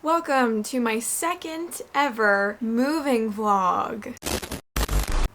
Welcome to my second ever moving vlog.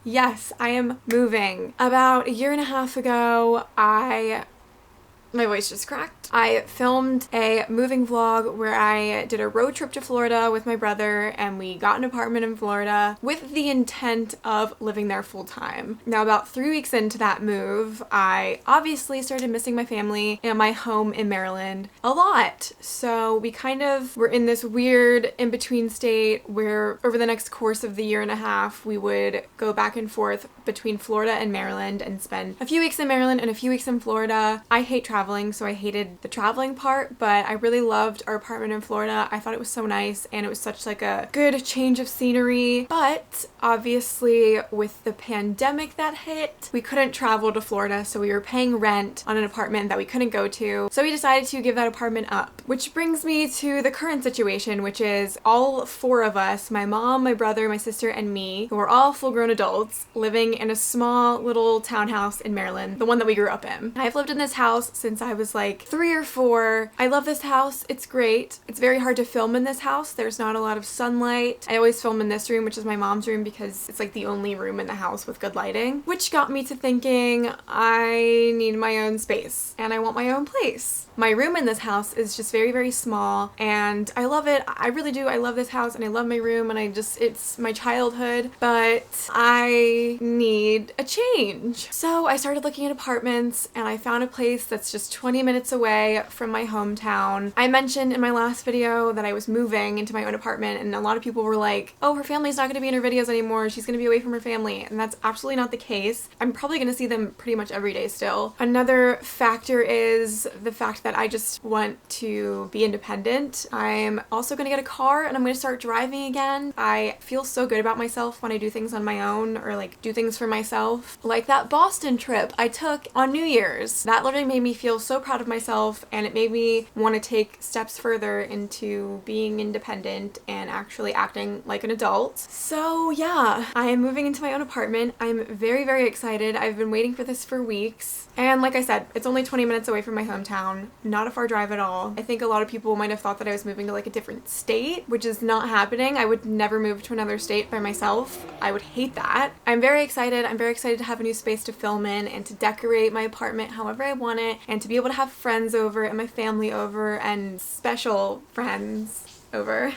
Yes, I am moving. About a year and a half ago, my voice just cracked. I filmed a moving vlog where I did a road trip to Florida with my brother and we got an apartment in Florida with the intent of living there full time. Now about 3 weeks into that move, I obviously started missing my family and my home in Maryland a lot. So we kind of were in this weird in-between state where over the next course of the year and a half, we would go back and forth between Florida and Maryland and spend a few weeks in Maryland and a few weeks in Florida. I hate traveling, so I hated the traveling part, but I really loved our apartment in Florida. I thought it was so nice and it was such like a good change of scenery. But obviously with the pandemic that hit, we couldn't travel to Florida, so we were paying rent on an apartment that we couldn't go to. So we decided to give that apartment up, which brings me to the current situation, which is all four of us, my mom, my brother, my sister, and me, who are all full-grown adults living in a small little townhouse in Maryland, the one that we grew up in. I've lived in this house since I was like 3 or 4. I love this house. It's great. It's very hard to film in this house. There's not a lot of sunlight. I always film in this room, which is my mom's room, because it's like the only room in the house with good lighting, which got me to thinking I need my own space and I want my own place. My room in this house is just very, very small and I love it. I really do. I love this house and I love my room and it's my childhood, but I need a change. So I started looking at apartments and I found a place that's just 20 minutes away from my hometown. I mentioned in my last video that I was moving into my own apartment and a lot of people were like, oh, her family's not going to be in her videos anymore. She's going to be away from her family. And that's absolutely not the case. I'm probably going to see them pretty much every day still. Another factor is the fact that I just want to be independent. I'm also going to get a car and I'm going to start driving again. I feel so good about myself when I do things on my own or like do things for myself. Like that Boston trip I took on New Year's. That literally made me feel so proud of myself and it made me want to take steps further into being independent and actually acting like an adult. So yeah, I am moving into my own apartment. I'm very, very excited. I've been waiting for this for weeks. And like I said, it's only 20 minutes away from my hometown. Not a far drive at all. I think a lot of people might have thought that I was moving to like a different state, which is not happening. I would never move to another state by myself. I would hate that. I'm very excited. I'm very excited to have a new space to film in and to decorate my apartment however I want it and to be able to have friends over and my family over and special friends over.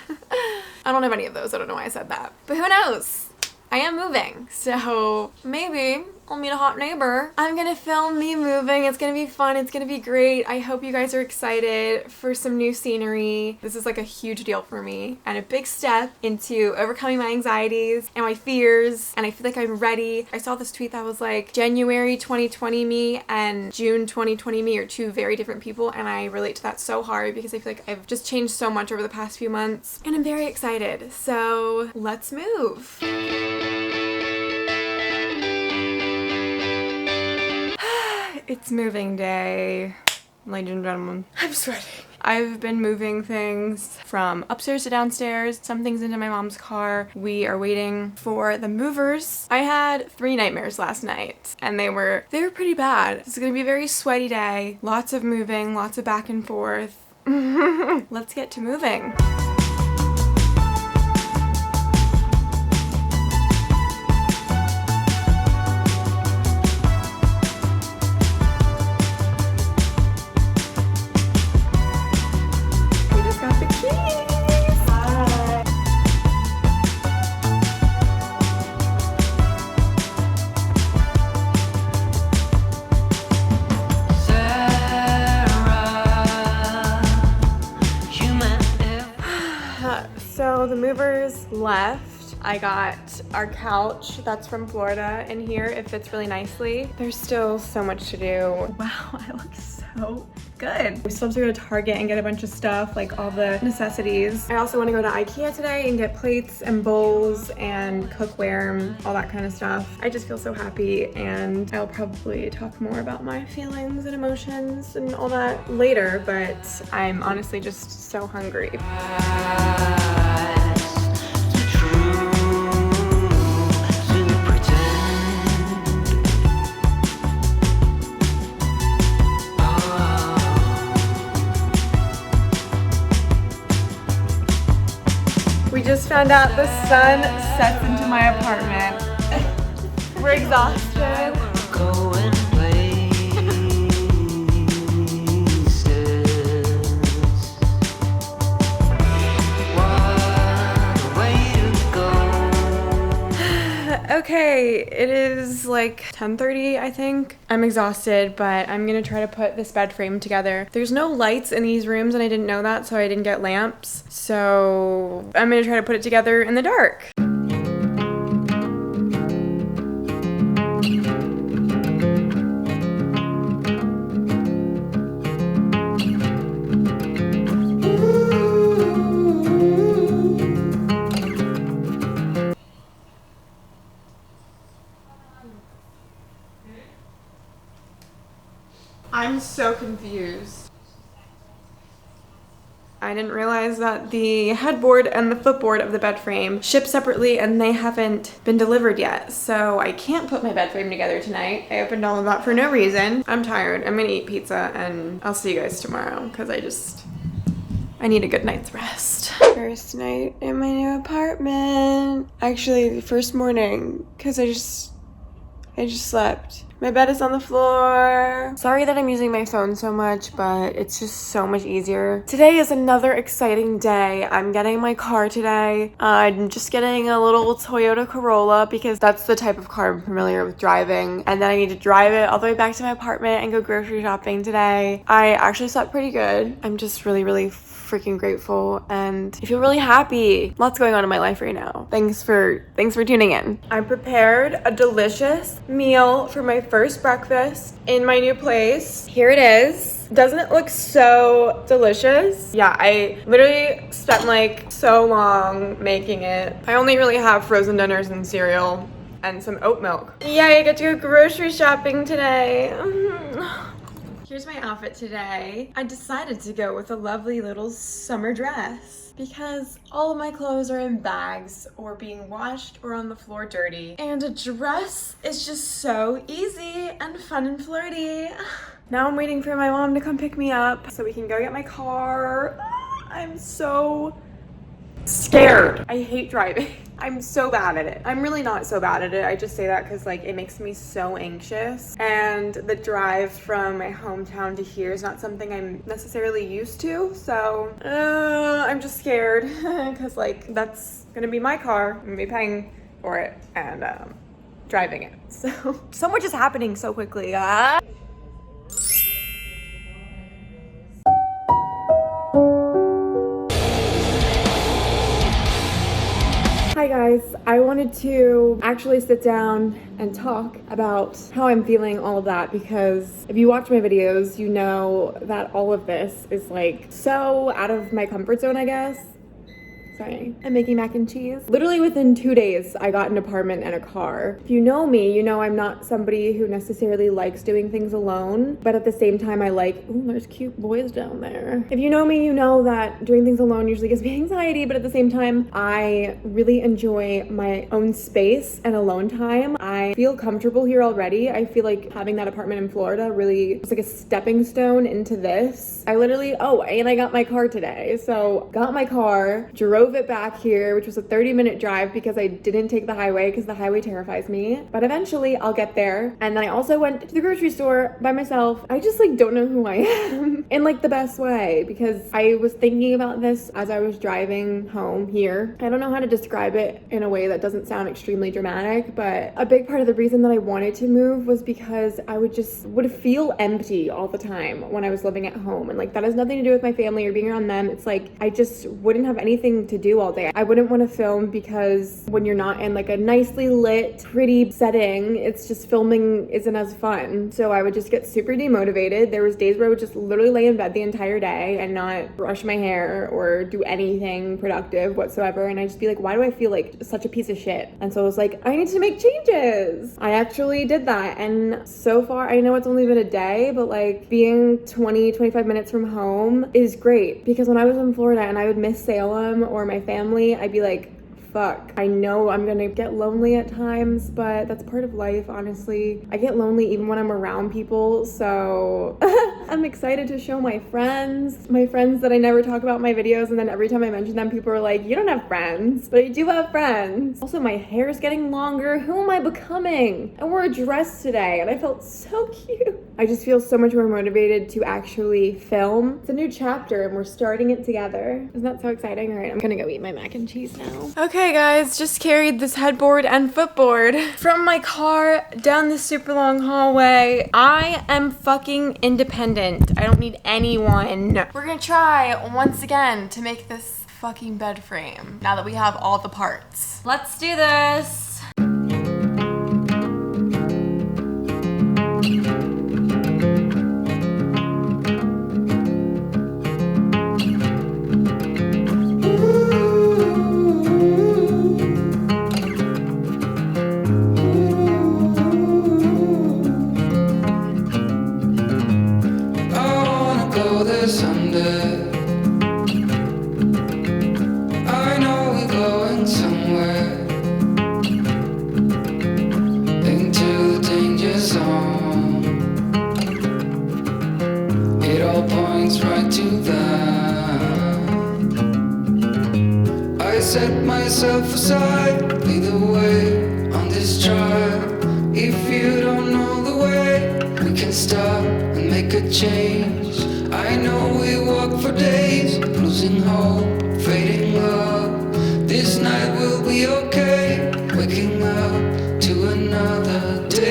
I don't have any of those. I don't know why I said that. But who knows? I am moving, so maybe I'll meet a hot neighbor. I'm gonna film me moving. It's gonna be fun. It's gonna be great. I hope you guys are excited for some new scenery. This is like a huge deal for me and a big step into overcoming my anxieties and my fears, and I feel like I'm ready. I saw this tweet that was like January 2020 me and June 2020 me are two very different people, and I relate to that so hard because I feel like I've just changed so much over the past few months and I'm very excited. So let's move. It's moving day, ladies and gentlemen. I'm sweating. I've been moving things from upstairs to downstairs, some things into my mom's car. We are waiting for the movers. I had 3 nightmares last night and they were pretty bad. It's gonna be a very sweaty day, lots of moving, lots of back and forth. Let's get to moving. So the movers left. I got our couch that's from Florida in here. It fits really nicely. There's still so much to do. Wow, I look so good. We still have to go to Target and get a bunch of stuff, like all the necessities. I also want to go to IKEA today and get plates and bowls and cookware and all that kind of stuff. I just feel so happy, and I'll probably talk more about my feelings and emotions and all that later, but I'm honestly just so hungry. We just found out the sun sets into my apartment. We're exhausted. Okay, it is like 10:30, I think. I'm exhausted, but I'm gonna try to put this bed frame together. There's no lights in these rooms, and I didn't know that, so I didn't get lamps. So I'm gonna try to put it together in the dark. I'm so confused. I didn't realize that the headboard and the footboard of the bed frame ship separately and they haven't been delivered yet. So I can't put my bed frame together tonight. I opened all of that for no reason. I'm tired. I'm gonna eat pizza and I'll see you guys tomorrow because I need a good night's rest. First night in my new apartment. Actually, the first morning because I just slept. My bed is on the floor. Sorry that I'm using my phone so much, but it's just so much easier. Today is another exciting day. I'm getting my car today. I'm just getting a little Toyota Corolla because that's the type of car I'm familiar with driving. And then I need to drive it all the way back to my apartment and go grocery shopping today. I actually slept pretty good. I'm just really freaking grateful and I feel really happy. Lots going on in my life right now. Thanks for tuning in. I prepared a delicious meal for my first breakfast in my new place. Here it is. Doesn't it look so delicious? Yeah, I literally spent like so long making it. I only really have frozen dinners and cereal and some oat milk. Yay, I get to go grocery shopping today. Here's my outfit today. I decided to go with a lovely little summer dress because all of my clothes are in bags or being washed or on the floor dirty. And a dress is just so easy and fun and flirty. Now I'm waiting for my mom to come pick me up so we can go get my car. I'm so scared. I hate driving. I'm so bad at it. I'm really not so bad at it. I just say that because like it makes me so anxious. And the drive from my hometown to here is not something I'm necessarily used to. So I'm just scared because like that's gonna be my car. I'm gonna be paying for it and driving it. So much is happening so quickly. Hi guys, I wanted to actually sit down and talk about how I'm feeling, all of that, because if you watch my videos, you know that all of this is like so out of my comfort zone, I guess. Sorry, I'm making mac and cheese. Literally within 2 days, I got an apartment and a car. If you know me, you know I'm not somebody who necessarily likes doing things alone, but at the same time, I like, ooh, there's cute boys down there. If you know me, you know that doing things alone usually gives me anxiety, but at the same time, I really enjoy my own space and alone time. I feel comfortable here already. I feel like having that apartment in Florida really was like a stepping stone into this. I literally, and I got my car today. So got my car, drove it back here, which was a 30-minute drive because I didn't take the highway because the highway terrifies me. But eventually I'll get there. And then I also went to the grocery store by myself. I just like don't know who I am in like the best way because I was thinking about this as I was driving home here. I don't know how to describe it in a way that doesn't sound extremely dramatic, but a big part of the reason that I wanted to move was because I would feel empty all the time when I was living at home. And like that has nothing to do with my family or being around them. It's like I just wouldn't have anything to do all day. I wouldn't want to film because when you're not in like a nicely lit, pretty setting, it's just filming isn't as fun. So I would just get super demotivated. There was days where I would just literally lay in bed the entire day and not brush my hair or do anything productive whatsoever. And I'd just be like, why do I feel like such a piece of shit? And so I was like, I need to make changes. I actually did that. And so far, I know it's only been a day, but like being 20-25 minutes from home is great because when I was in Florida and I would miss Salem or my family, I'd be like, fuck. I know I'm gonna get lonely at times, but that's part of life, honestly. I get lonely even when I'm around people, so I'm excited to show my friends that I never talk about in my videos, and then every time I mention them, people are like, you don't have friends, but I do have friends. Also, my hair is getting longer. Who am I becoming? I wore a dress today, and I felt so cute. I just feel so much more motivated to actually film. It's a new chapter, and we're starting it together. Isn't that so exciting? All right, I'm gonna go eat my mac and cheese now. Okay, guys, just carried this headboard and footboard from my car down this super long hallway. I am fucking independent. I don't need anyone. We're gonna try once again to make this fucking bed frame now that we have all the parts. Let's do this. Set myself aside, lead the way on this trial. If you don't know the way, we can stop and make a change. I know we walk for days, losing hope, fading love. This night will be okay, waking up to another day.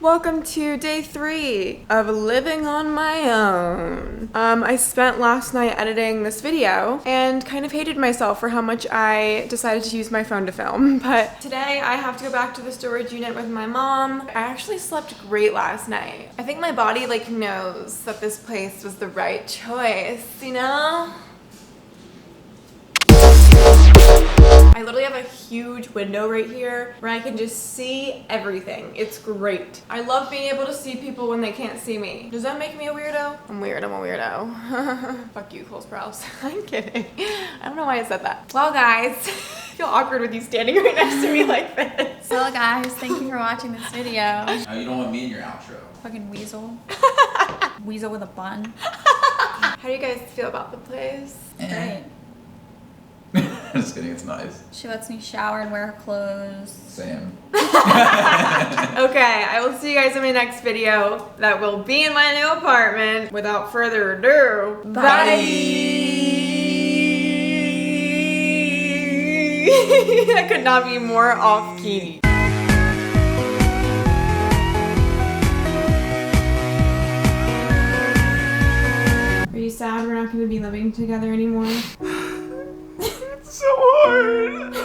Welcome to day 3 of living on my own. I spent last night editing this video and kind of hated myself for how much I decided to use my phone to film. But today I have to go back to the storage unit with my mom. I actually slept great last night. I think my body like knows that this place was the right choice, you know? I literally have a huge window right here where I can just see everything. It's great. I love being able to see people when they can't see me. Does that make me a weirdo? I'm weird, I'm a weirdo. Fuck you, Cole Sprouse. I'm kidding. I don't know why I said that. Well, guys, I feel awkward with you standing right next to me like this. Well, guys, thank you for watching this video. Oh, you don't want me in your outro. Fucking weasel. Weasel with a bun. How do you guys feel about the place? Great. Just kidding, it's nice. She lets me shower and wear her clothes. Same. Okay, I will see you guys in my next video that will be in my new apartment. Without further ado, bye! I could not be more off-key. Are you sad we're not going to be living together anymore? It's so hard. I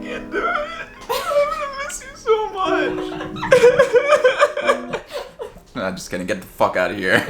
can't do it. I'm gonna miss you so much. I'm just gonna get the fuck out of here.